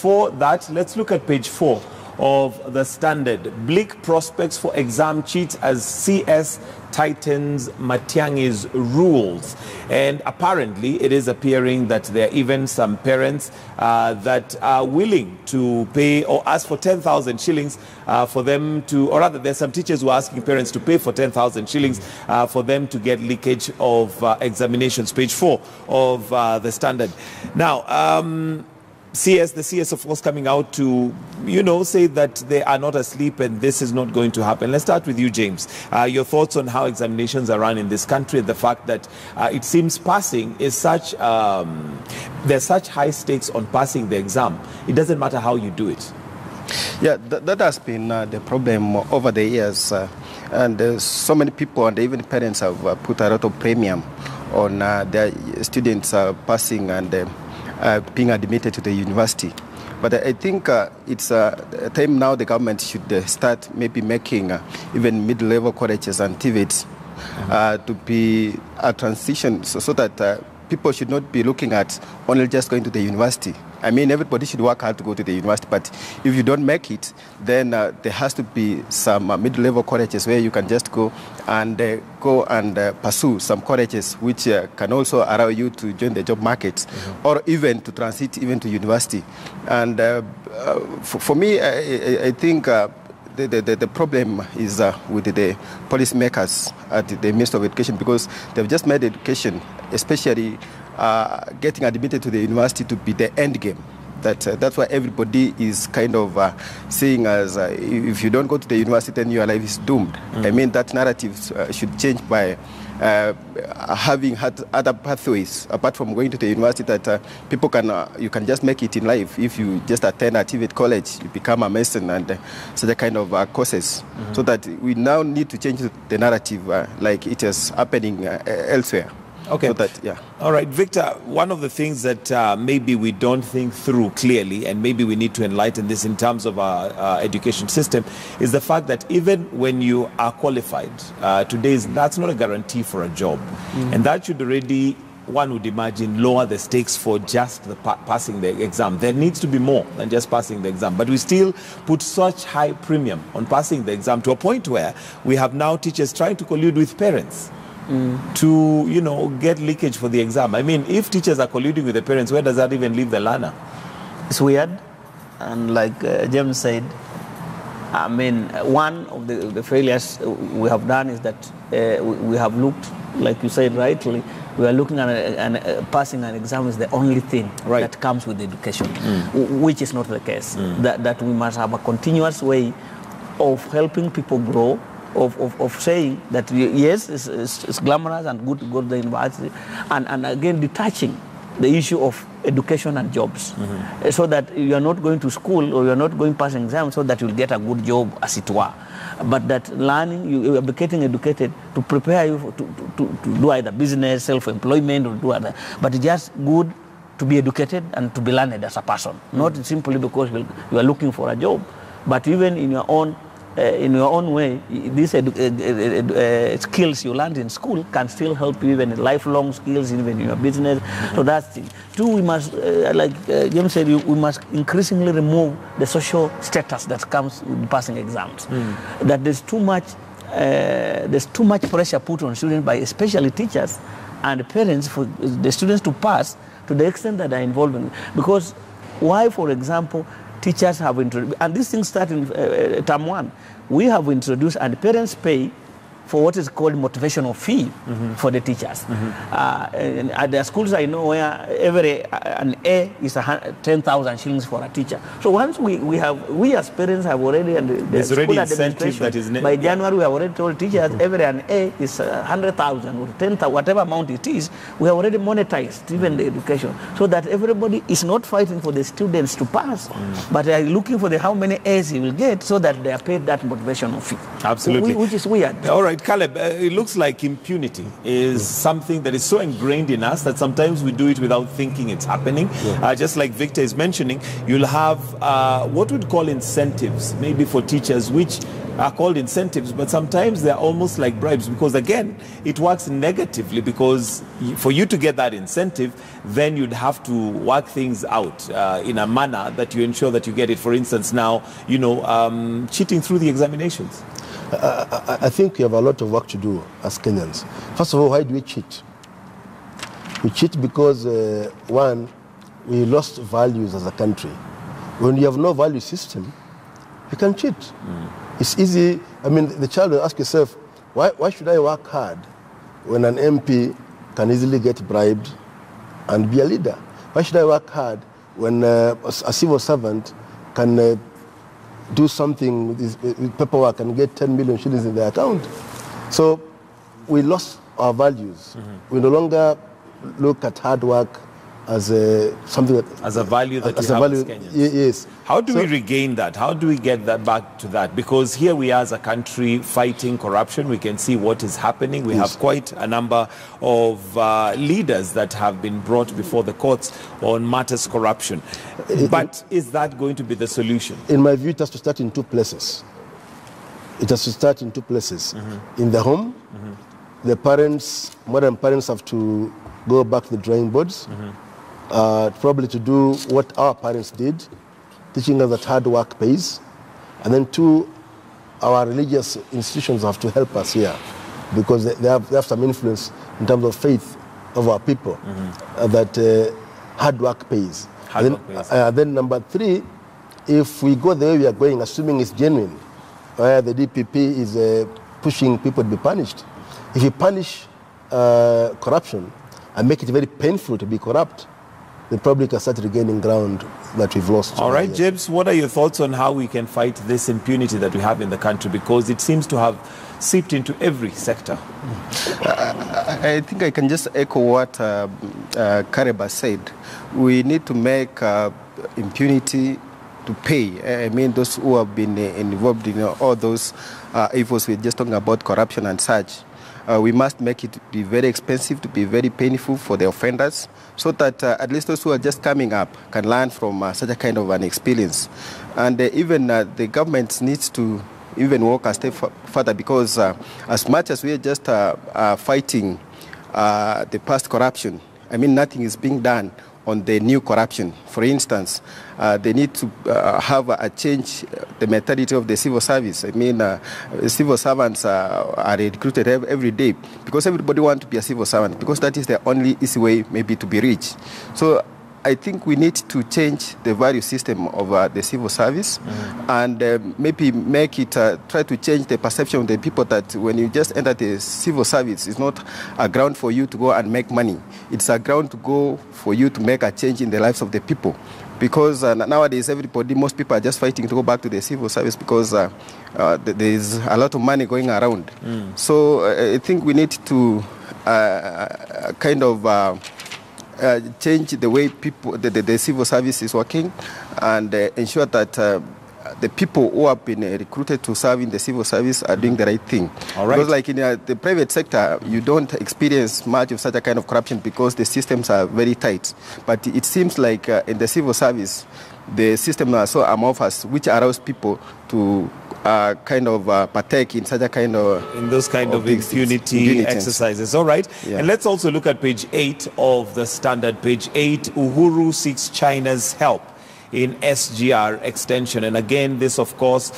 before that, let's look at page 4 of the Standard. Bleak prospects for exam cheats as CS tightens Matiang'i's rules. And apparently it is appearing that there are even some parents that are willing to pay or ask for 10,000 shillings for them to, or rather there's some teachers who are asking parents to pay for 10,000 shillings for them to get leakage of examinations. Page 4 of the Standard. Now, the CS of course coming out to, say that they are not asleep and this is not going to happen. Let's start with you, James. Your thoughts on how examinations are run in this country, the fact that it seems passing is such, there's such high stakes on passing the exam. It doesn't matter how you do it. Yeah, that has been the problem over the years. And so many people and even parents have put a lot of premium on their students passing and being admitted to the university. But I think it's a time now the government should start maybe making even mid-level colleges and TVETs to be a transition so that people should not be looking at only just going to the university. I mean, everybody should work hard to go to the university, but if you don't make it, then there has to be some mid-level colleges where you can just go and pursue some colleges which can also allow you to join the job market or even to transit even to university. And for me, I think the problem is with the policymakers at the Ministry of Education, because they've just made education, especially getting admitted to the university, to be the end game. That's why everybody is kind of seeing as if you don't go to the university, then your life is doomed. I mean, that narrative should change by having other pathways apart from going to the university, that people you can just make it in life. If you just attend a TVET college, you become a mason and such a kind of courses. So that we now need to change the narrative like it is happening elsewhere. Okay. So that, yeah. All right, Victor, one of the things that maybe we don't think through clearly, and maybe we need to enlighten this in terms of our education system, is the fact that even when you are qualified, that's not a guarantee for a job. And that should already, one would imagine, lower the stakes for just passing the exam. There needs to be more than just passing the exam. But we still put such high premium on passing the exam to a point where we have now teachers trying to collude with parents to, get leakage for the exam. I mean, if teachers are colluding with the parents, where does that even leave the learner? It's weird. And like James said, I mean, one of the failures we have done is that we have looked, like you said rightly, we are looking at passing an exam is the only thing that comes with education, which is not the case. That we must have a continuous way of helping people grow, of saying that yes, it's glamorous and good to go to the university, and again detaching the issue of education and jobs, so that you are not going to school or you are not going passing exams so that you'll get a good job, as it were, but that learning, you are getting educated to prepare you to do either business, self-employment, or do other, but it's just good to be educated and to be learned as a person, not simply because you are looking for a job, but even in your own way, these skills you learned in school can still help you even in lifelong skills, even in your business. So that's it. Two, we must, like James said, we must increasingly remove the social status that comes with passing exams. That there's too much pressure put on students by especially teachers and parents for the students to pass to the extent that they're involved in. Because why, for example, teachers have introduced, and this thing started in term 1, we have introduced, and parents pay for what is called motivational fee for the teachers. And at the schools I know where an A is 10,000 shillings for a teacher. So once we as parents have already, and the school administration, by January we have already told teachers an A is 100,000 or 10,000, whatever amount it is, we have already monetized even the education, so that everybody is not fighting for the students to pass, but they are looking for how many A's he will get, so that they are paid that motivational fee. Absolutely. Which is weird. All right. Caleb, it looks like impunity is something that is so ingrained in us that sometimes we do it without thinking it's happening. Just like Victor is mentioning, you'll have what we'd call incentives, maybe for teachers, which are called incentives, but sometimes they're almost like bribes, because again, it works negatively, because for you to get that incentive, then you'd have to work things out in a manner that you ensure that you get it. For instance, now, cheating through the examinations. I think we have a lot of work to do as Kenyans. First of all, why do we cheat? We cheat because, one, we lost values as a country. When you have no value system, you can cheat. It's easy. I mean, the child will ask yourself, why should I work hard when an MP can easily get bribed and be a leader? Why should I work hard when a civil servant can do something with paperwork and get 10 million shillings in their account? So we lost our values. We no longer look at hard work as something that, as a value that you have as Kenyans. Yes. How do we regain that? How do we get that back to that? Because here we are as a country fighting corruption. We can see what is happening. We have quite a number of leaders that have been brought before the courts on matters corruption. But is that going to be the solution? In my view, it has to start in two places. It has to start in two places. In the home, the parents, modern parents, have to go back to the drawing boards, probably to do what our parents did, teaching us that hard work pays. And then two, our religious institutions have to help us here, because they have some influence in terms of faith of our people, that hard work pays. Then number three, if we go the way we are going, assuming it's genuine, where the DPP is pushing people to be punished, if you punish corruption and make it very painful to be corrupt, the public can start regaining ground that we've lost. All right, James, what are your thoughts on how we can fight this impunity that we have in the country? Because it seems to have seeped into every sector. I think I can just echo what Kareba said. We need to make impunity to pay. I mean, those who have been involved in all those evils, we're just talking about corruption and such. We must make it be very expensive, to be very painful for the offenders, so that at least those who are just coming up can learn from such a kind of an experience. And even the government needs to even walk a step further, because as much as we are just fighting the past corruption, I mean, nothing is being done on the new corruption. For instance, they need to have a change the mentality of the civil service. I mean, civil servants are recruited every day because everybody wants to be a civil servant, because that is the only easy way maybe to be rich. So I think we need to change the value system of the civil service, and maybe make it, try to change the perception of the people that when you just enter the civil service, it's not a ground for you to go and make money. It's a ground to go for you to make a change in the lives of the people. Because nowadays, most people are just fighting to go back to the civil service because there is a lot of money going around. So I think we need to kind of change the way the civil service is working, and ensure that the people who have been recruited to serve in the civil service are doing the right thing. All right. Because like in the private sector, you don't experience much of such a kind of corruption because the systems are very tight. But it seems like in the civil service, the systems are so amorphous, which allows people to kind of partake in such a kind of... in those kind of impunity exercises. All right. Yeah. And let's also look at page 8 of the Standard. Page 8, Uhuru seeks China's help in SGR extension. And again, this of course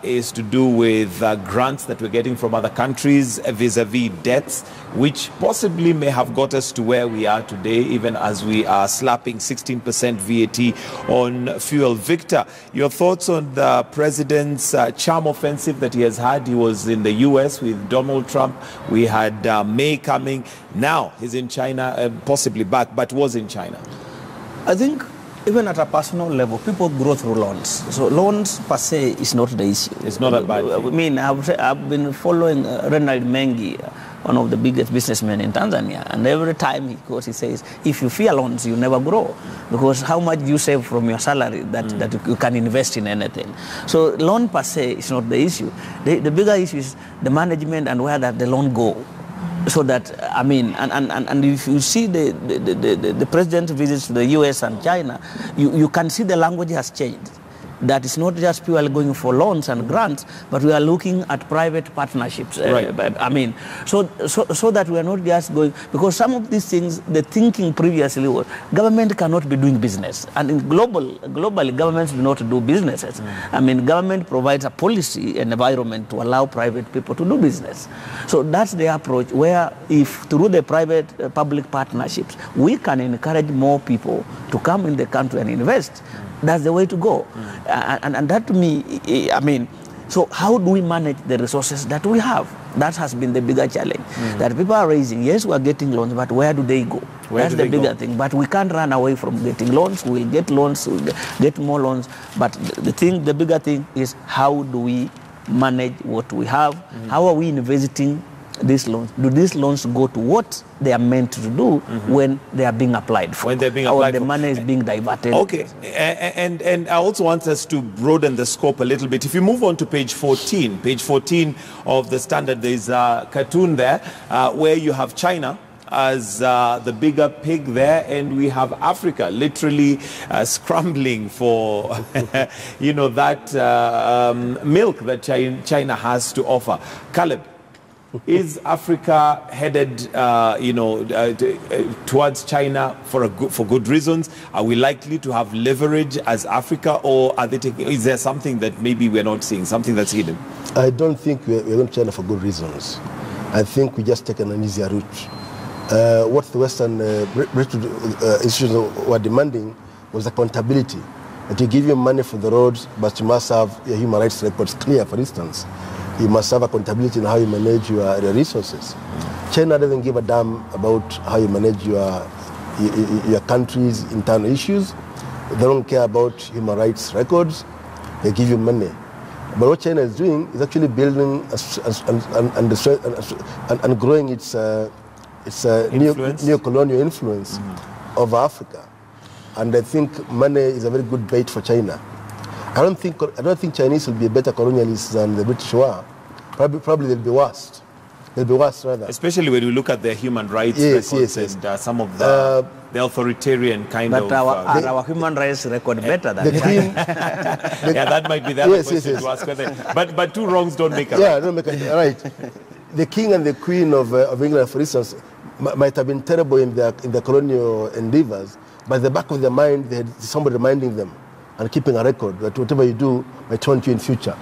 is to do with grants that we're getting from other countries vis-a-vis debts, which possibly may have got us to where we are today, even as we are slapping 16% VAT on fuel. Victor, your thoughts on the president's charm offensive that he has had? He was in the US with Donald Trump. We had May coming. Now he's in China, possibly back, but was in China. I think even at a personal level, people grow through loans. So loans per se is not the issue. It's not a bad thing. I mean, I've been following Renald Mengi, one of the biggest businessmen in Tanzania, and every time he goes, he says, if you fear loans, you never grow, because how much you save from your salary that you can invest in anything. So loan per se is not the issue. The bigger issue is the management and where that the loan go. So that, I mean, and if you see the president's visits to the US and China, you can see the language has changed. that is not just purely going for loans and grants, but we are looking at private partnerships. I mean, so that we are not just going, because some of these things, the thinking previously was government cannot be doing business, and in globally governments do not do businesses. I mean, government provides a policy and environment to allow private people to do business. So that's the approach, where if through the private public partnerships we can encourage more people to come in the country and invest, that's the way to go. And that to me, I mean, so how do we manage the resources that we have? That has been the bigger challenge. That people are raising, yes, we are getting loans, but where do they go? That's the bigger thing. But we can't run away from getting loans. We'll get loans, we'll get more loans. But the bigger thing is, how do we manage what we have? How are we investing these loans? Do these loans go to what they are meant to do when they are being applied for? When they're being applied or the for. money is being diverted. Okay, and I also want us to broaden the scope a little bit. If you move on to page 14 of the Standard, there's a cartoon there where you have China as the bigger pig there, and we have Africa literally scrambling for you know, that milk that China has to offer. Caleb, is Africa headed, you know, towards China for good reasons? Are we likely to have leverage as Africa, or are they is there something that maybe we're not seeing, something that's hidden? I don't think we're going to China for good reasons. I think we just taken an easier route. What the Western institutions were demanding was accountability. That you give you money for the roads, but you must have your human rights records clear, for instance. You must have accountability in how you manage your resources. China doesn't give a damn about how you manage your country's internal issues. They don't care about human rights records. They give you money. But what China is doing is actually building and growing its neo-colonial influence over Africa. And I think money is a very good bait for China. I don't think Chinese will be better colonialists than the British were. Probably they'll be worse. They'll be worse, rather. Especially when we look at their human rights records and some of the authoritarian kind of... But our human rights record better than the Queen, yeah, that might be the other question to ask. But two wrongs don't make a right. Yeah, don't make a right. The King and the Queen of England, for instance, might have been terrible in their colonial endeavors, but at the back of their mind, they had somebody reminding them and keeping a record that whatever you do might turn to you in future.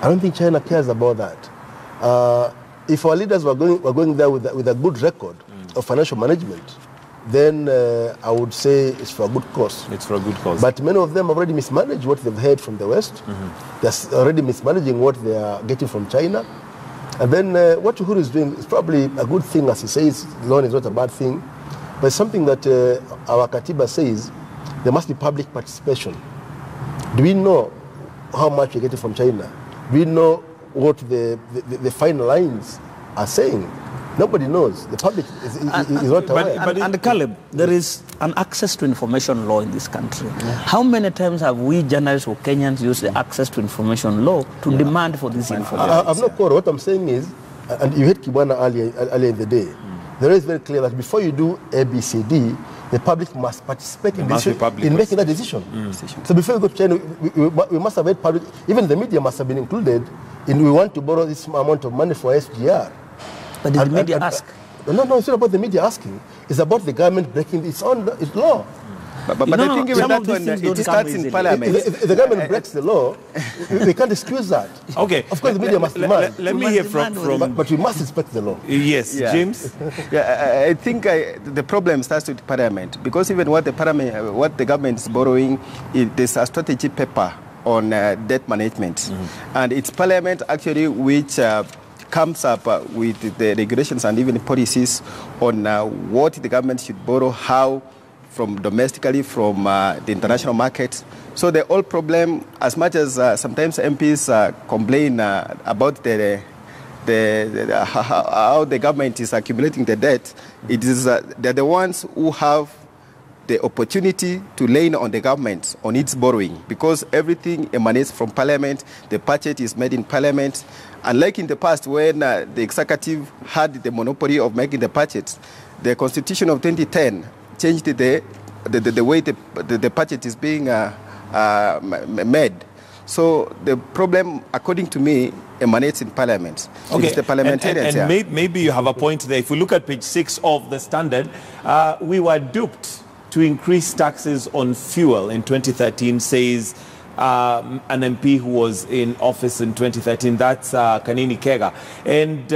I don't think China cares about that. If our leaders were going there with a good record of financial management, then I would say it's for a good cause. It's for a good cause. But many of them already mismanage what they've heard from the West. They're already mismanaging what they are getting from China. And then what Uhuru is doing is probably a good thing, as he says. Loan is not a bad thing. But it's something that our Katiba says there must be public participation. Do we know how much we're getting from China? Do we know what the final lines are saying? Nobody knows. The public is not aware. And Caleb, there is an access to information law in this country. How many times have we journalists or Kenyans used the access to information law to demand for this information? I've not caught. What I'm saying is, and you heard Kibwana earlier in the day, the law is very clear that before you do ABCD, the public must participate in making that decision. So before we go to China, we must have had public, even the media must have been included in we want to borrow this amount of money for SGR. But did the media ask? No, it's not about the media asking. It's about the government breaking its law. But I think even that one, it starts in Parliament. If the government breaks the law, we can't excuse that. Okay. Of course, the media must demand. Let me hear from... But we must respect the law. Yes, James? Yeah, I think the problem starts with Parliament, because even what the government is borrowing, there's a strategy paper on debt management. And it's Parliament actually which comes up with the regulations and even policies on what the government should borrow, how, from domestically, from the international market. So the whole problem, as much as sometimes MPs complain about how the government is accumulating the debt, it is they're the ones who have the opportunity to lean on the government on its borrowing, because everything emanates from Parliament. The budget is made in Parliament. Unlike in the past when the executive had the monopoly of making the budget, the Constitution of 2010 changed the way the budget is being made. So the problem, according to me, emanates in Parliament. Okay. It's the parliamentarians. And maybe you have a point there. If we look at page 6 of the Standard, we were duped to increase taxes on fuel in 2013, says an MP who was in office in 2013, that's Kanini Kega. And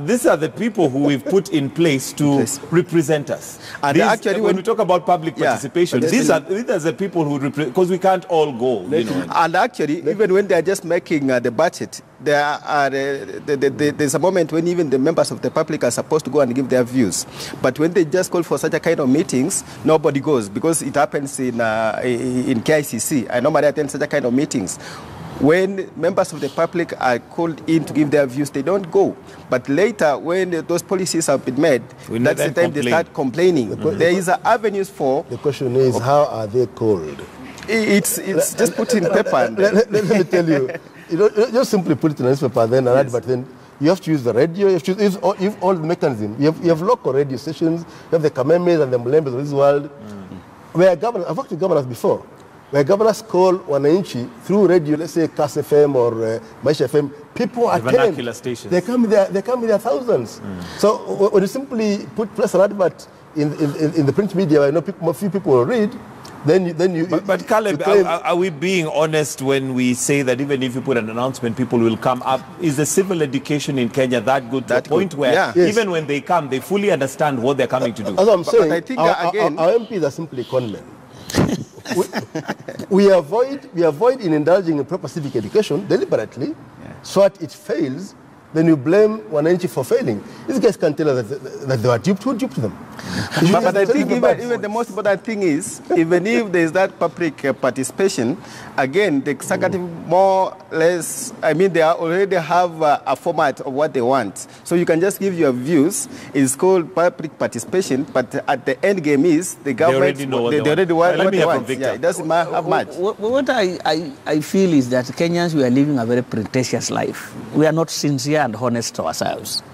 these are the people who we've put in place to represent us. And actually, when we talk about public participation, these are the people who represent, because we can't all go. You know. And actually, even when they're just making the budget, there's a moment when even the members of the public are supposed to go and give their views. But when they just call for such a kind of meetings, nobody goes, because it happens in KICC. I normally attend such a kind of meetings. When members of the public are called in to give their views, they don't go. But later, when those policies have been made, that's the time they start complaining. There is avenues for... The question is, how are they called? It's just put in paper. Let me tell you. You know, just simply put it in a newspaper, then an ad, but then you have to use the radio, you have to use all the mechanisms. You have local radio stations, you have the Kamemes and the Mulembes of this world, where governors, I've worked with governors before, where governors call Wananchi through radio, let's say Kass FM or Maisha FM, people attend. Vernacular stations. They come with their thousands. So when you simply place an advert in the print media, I know a few people will read. But Caleb, are we being honest when we say that even if you put an announcement, people will come up? Is the civil education in Kenya that good to a point where even when they come, they fully understand what they're coming to do? As I'm saying, I think our MPs are simply conmen. we avoid in indulging in proper civic education deliberately, so that it fails. Then you blame Wananchi for failing. These guys can't tell us that they were duped. Who duped them? But I think even the most important thing is, even if there is that public participation, again, the executive more or less, I mean, they already have a format of what they want. So you can just give your views. It's called public participation, but at the end game is the government, they already want what they want. Yeah, it doesn't have much. What I feel is that Kenyans, we are living a very pretentious life. We are not sincere and honest to ourselves.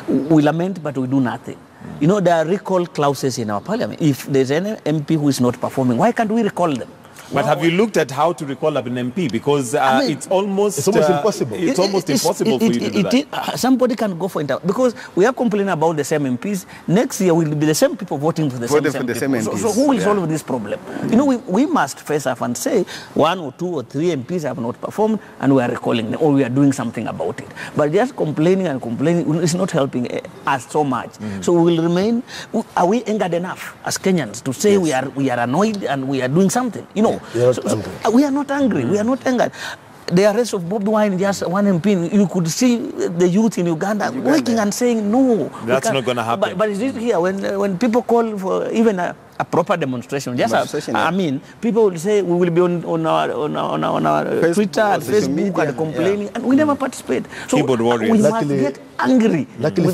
We lament, but we do nothing. You know, there are recall clauses in our parliament. If there's any MP who is not performing, why can't we recall them? But have you looked at how to recall up an MP? Because it's almost impossible. It's almost impossible for you to do that. Somebody can go for interview. Because we are complaining about the same MPs. Next year will be the same people voting for the same MPs. So who will solve this problem? You know, we must face up and say 1 or 2 or 3 MPs have not performed and we are recalling them or we are doing something about it. But just complaining and complaining is not helping us so much. So we will remain. Are we angered enough as Kenyans to say we are annoyed and we are doing something? You know. We are not angry. We are not angered. The arrest of Bob Wine, just one MP, you could see the youth in Uganda waking and saying, no. That's not going to happen. But is it here, when people call for even a proper demonstration, I mean, people will say, we will be on our Twitter and Facebook and complaining, and we never participate. So we must get angry. Luckily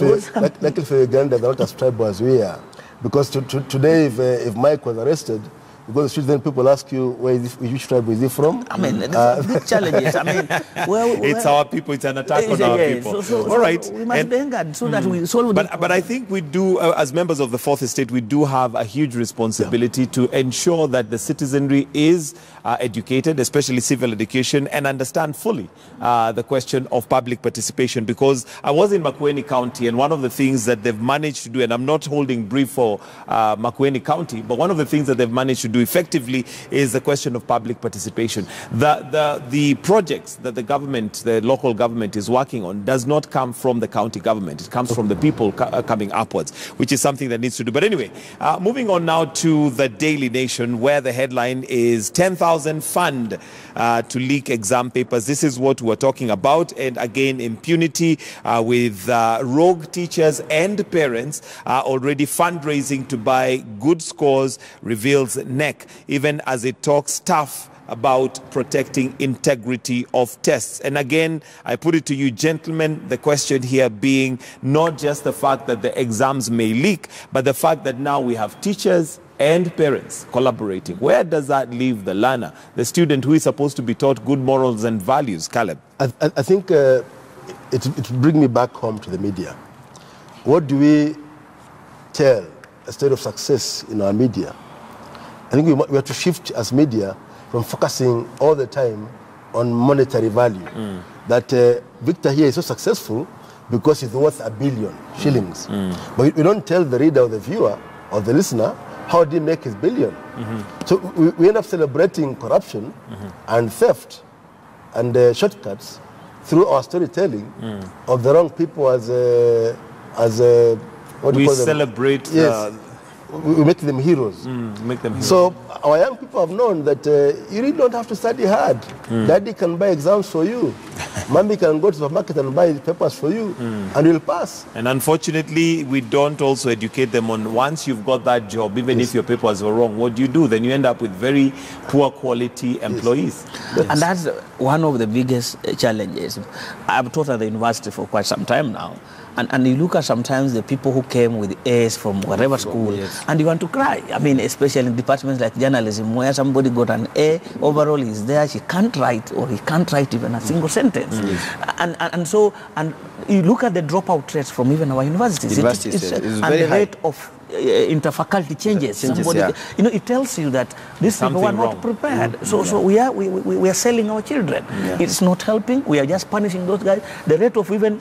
for Uganda, they're not as tribal as we are. Because today, if Mike was arrested, you go to the street, then people ask you, which tribe is he from? I mean, big challenges. I mean, it's our people, it's an attack on our people. All right. We must be angered so that we solve it. But I think we do, as members of the Fourth Estate, we do have a huge responsibility to ensure that the citizenry is educated, especially civil education, and understand fully the question of public participation. Because I was in Makueni County, and one of the things that they've managed to do, and I'm not holding brief for Makueni County, but one of the things that they've managed to do effectively is the question of public participation. The projects that the government, the local government is working on does not come from the county government. It comes from the people coming upwards, which is something that needs to do. But anyway, moving on now to the Daily Nation, where the headline is 10,000 fund to leak exam papers. This is what we're talking about. And again, impunity with rogue teachers and parents already fundraising to buy good scores, reveals Knec, even as it talks tough about protecting integrity of tests. And again, I put it to you, gentlemen, the question here being not just the fact that the exams may leak, but the fact that now we have teachers and parents collaborating. Where does that leave the learner, the student who is supposed to be taught good morals and values? Caleb? I think it brings me back home to the media. What do we tell a state of success in our media? I think we have to shift as media from focusing all the time on monetary value. That Victor here is so successful because he's worth $1 billion shillings. But we don't tell the reader or the viewer or the listener how did he make his billion. So we end up celebrating corruption and theft and shortcuts through our storytelling of the wrong people as what do you call them? Celebrate. Yes. We make them heroes. Make them heroes. So our young people have known that you really don't have to study hard. Daddy can buy exams for you. Mommy can go to the market and buy papers for you, and you'll pass. And unfortunately, we don't also educate them on once you've got that job, even if your papers were wrong, what do you do? Then you end up with very poor quality employees. And that's one of the biggest challenges. I've taught at the university for quite some time now. And you look at sometimes the people who came with A's from whatever school, and you want to cry. I mean, especially in departments like journalism, where somebody got an A, overall he's there, she can't write, or he can't write even a single sentence. And so you look at the dropout rates from even our universities. It's and the rate of interfaculty changes. You know, it tells you that these people are not prepared. So we are selling our children. It's not helping. We are just punishing those guys. The rate of even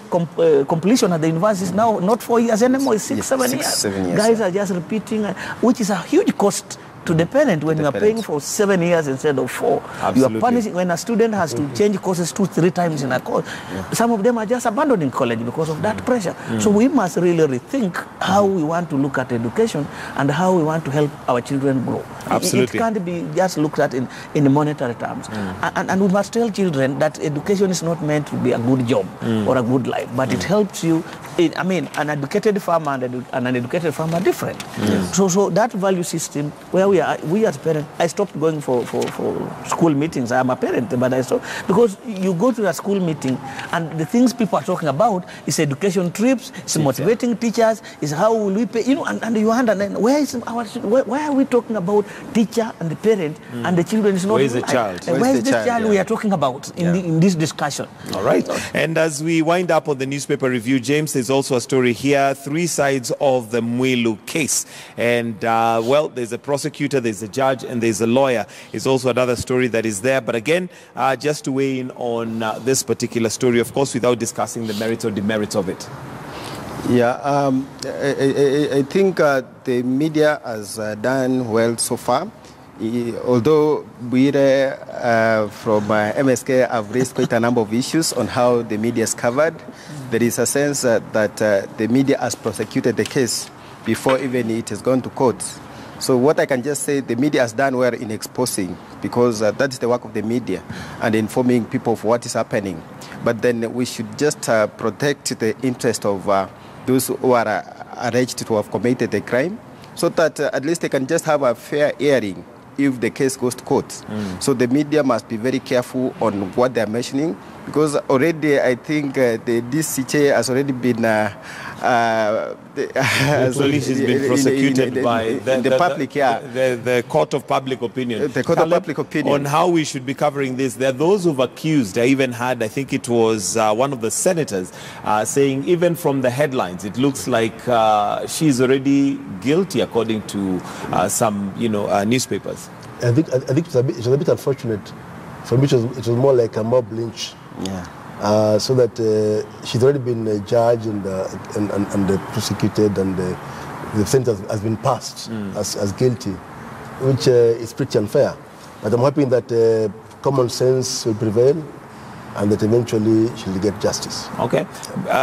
completion at the university is now not 4 years anymore. It's 6, 7 years. Guys are just repeating, which is a huge cost to the parent when you are paying for 7 years instead of 4. You are punishing when a student has to change courses 2, 3 times in a course. Some of them are just abandoning college because of that pressure. So we must really rethink how we want to look at education and how we want to help our children grow. It can't be just looked at in monetary terms. And we must tell children that education is not meant to be a good job or a good life, but it helps you. I mean, an educated farmer and an uneducated farmer are different. So that value system, where we as parents, I stopped going for school meetings. I am a parent, but I stopped because you go to a school meeting and the things people are talking about is education trips, it's motivating teachers, is how will we pay, you know, and you wonder then why are we talking about teacher and the parent and the children is not. Where is the child? Where is the child we are talking about in this discussion? All right. And as we wind up on the newspaper review, James, there's also a story here, 3 sides of the Mwilu case. And well, there's a prosecutor, there's a judge, and there's a lawyer. Is also another story that is there. But again, just to weigh in on this particular story, of course, without discussing the merits or demerits of it. Yeah, I think the media has done well so far. Although we from MSK have raised quite a number of issues on how the media is covered, there is a sense that the media has prosecuted the case before even it has gone to court. So what I can just say, the media has done well in exposing, because that is the work of the media, and informing people of what is happening. But then we should just protect the interest of those who are alleged to have committed the crime, so that at least they can just have a fair hearing if the case goes to court. So the media must be very careful on what they are mentioning, because already I think this CJ has already been the police has been prosecuted by the public, the court of public opinion. The court of public opinion. On how we should be covering this, there are those who've accused. I even had, I think it was one of the senators saying, even from the headlines, it looks like she's already guilty, according to some, newspapers. I think it was a bit unfortunate. For me, it was more like a mob lynch. So that she's already been judged and prosecuted, and the sentence has been passed as guilty, which is pretty unfair. But I'm hoping that common sense will prevail, and that eventually she'll get justice. Okay.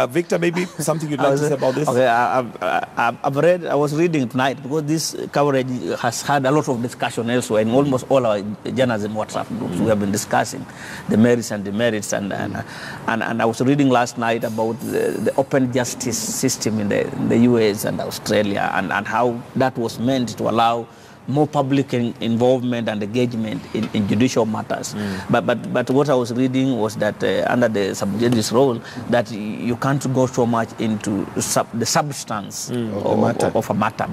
Victor, maybe something you'd like to say about this? Okay, I was reading tonight, because this coverage has had a lot of discussion elsewhere. In almost all our journalism WhatsApp groups, we have been discussing the merits and demerits. And I was reading last night about the open justice system in the US and Australia, and how that was meant to allow more public involvement and engagement in judicial matters. But what I was reading was that under the sub-judice role, that you can't go so much into the substance of a matter.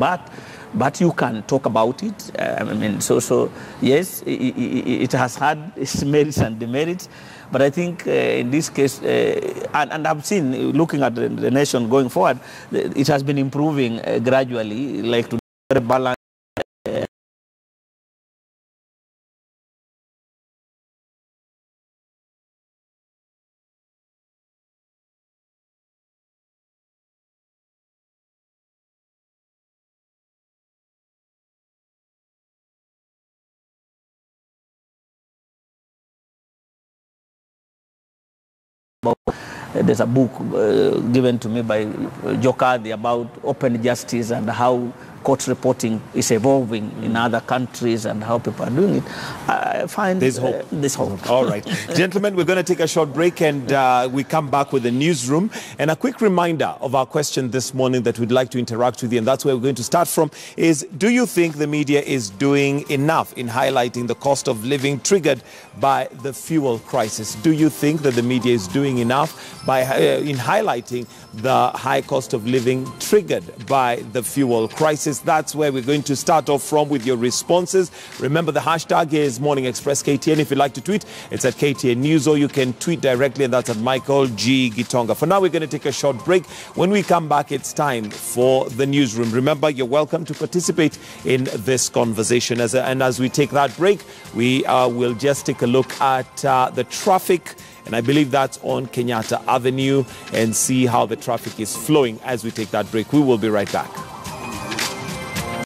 But you can talk about it. I mean, so yes, it has had its merits and demerits. But I think in this case, and I've seen, looking at the nation going forward, it has been improving gradually, like to balance there's a book given to me by Jokadi about open justice and how court reporting is evolving in other countries and how people are doing it. I find there's hope. There's hope. All right. Gentlemen, we're going to take a short break and we come back with the newsroom. And a quick reminder of our question this morning that we'd like to interact with you, and that's where we're going to start from, is do you think the media is doing enough in highlighting the cost of living triggered by the fuel crisis? Do you think that the media is doing enough by in highlighting the high cost of living triggered by the fuel crisis? That's where we're going to start off from with your responses. Remember, the hashtag is Morning Express KTN. If you'd like to tweet, it's at KTN News, or you can tweet directly, and that's at Michael G. Gitonga. For now, we're going to take a short break. When we come back, it's time for the newsroom. Remember, you're welcome to participate in this conversation. And as we take that break, we will just take a look at the traffic, and I believe that's on Kenyatta Avenue, and see how the traffic is flowing as we take that break. We will be right back.